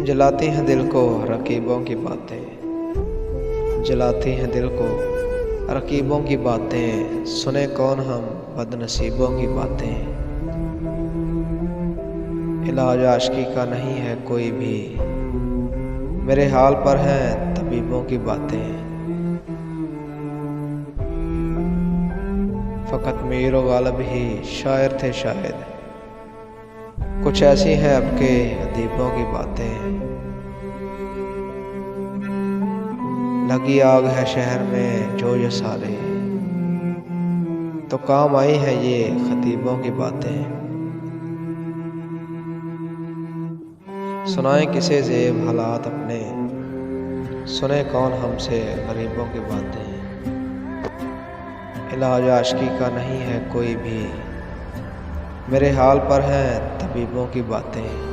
जलाती हैं दिल को रकीबों की बातें, जलाती हैं दिल को रकीबों की बातें। सुने कौन हम बदनसीबों की बातें। इलाज आशिकी का नहीं है कोई भी, मेरे हाल पर हैं तबीबों की बातें। फ़कत मीर व गालिब ही शायर थे शायद, कुछ ऐसी हैं अब के अदीबों की बातें। लगी आग है शहर में जो ये सारे, तो काम आई है ये खतीबों की बातें। सुनाए किसे ज़ेब हालात अपने, सुने कौन हमसे गरीबों की बातें। इलाज आशिकी का नहीं है कोई भी, मेरे हाल पर हैं तबीबों की बातें।